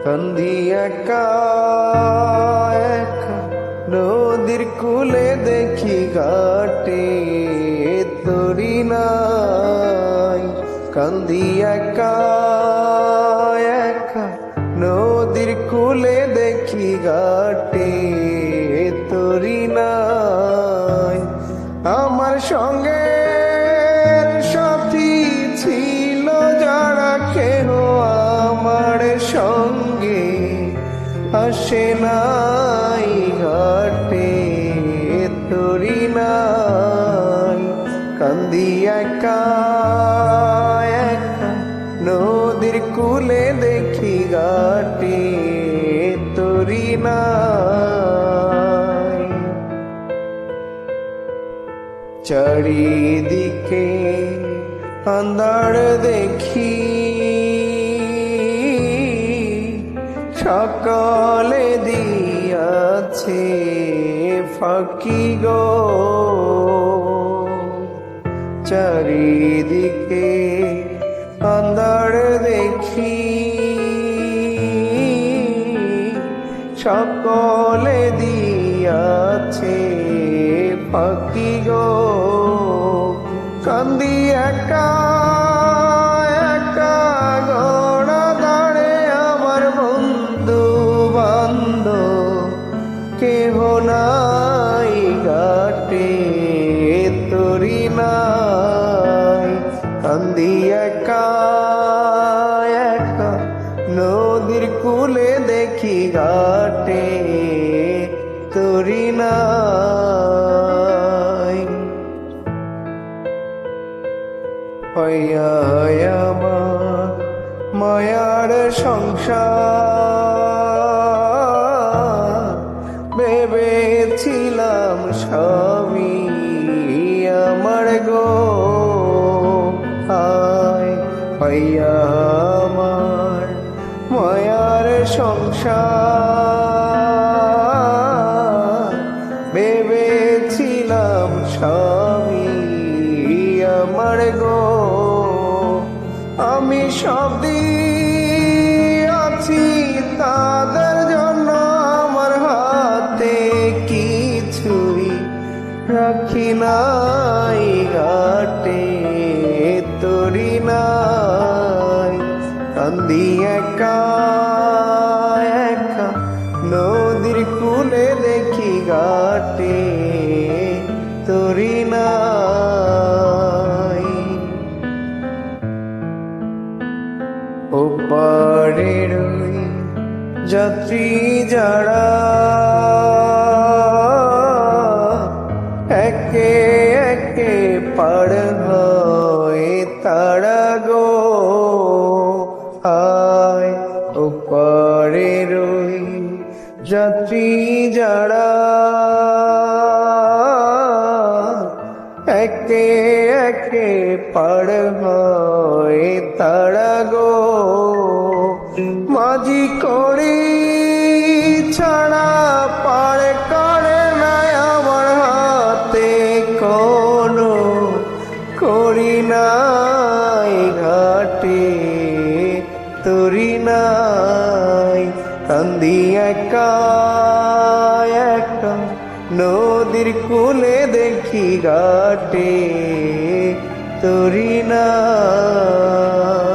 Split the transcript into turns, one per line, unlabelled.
কান্দি একা একা নদীর কূলে দেখি ঘাটে তরি নাই। কান্দি একা একা নদীর কূলে দেখি ঘাটে তরি নাই। আমার সঙ্গে সাথী ছিল যারা, কেহ আমার সঙ্গে আসে নাই ঘাটে তরি নাই। কান্দি একা একা নদীর কূলে দেখি ঘাটে তরি নাই। চারিদিকে আন্ধার দেখি, সকলে দিয়াছে ফাঁকি গো। চারিদিকে আন্ধার দেখি, সকলে দিয়াছে ফাঁকি গো। কান্দি একা একা ঘোড়া দাঁড়ে, আমার বন্ধু বান্ধব কেহ নাই ঘাটে তরি নাই। কান্দি একা একা নদীর কূলে দেখি ঘাটে তরি নাই। আমার মায়ার সংসার, ভেবেছিলাম সবই আমার গো। আয় আমার মায়ার সংসার, ভেবেছিলাম সবই আমার গো। আমি সব দিয়েছি তাদের জন্য, আমার হাতে কিছুই রাখি নাই ঘাটে তরি নাই। কান্দি একা একা নদীর কূলে দেখি ঘাটে তরি নাই। ওপারের যাত্রী যারা, একে একে পার হয় তারা গো। আয় ওপারের যাত্রী যারা, একে একে পার হয় তারা গো। মাঝি করি ছাড়া পার করে নাই, আমার হাতে কোনো করি নাই ঘাটে তরি নাই। কান্দি একা একা নদীর কূলে দেখি ঘাটে তরি নাই।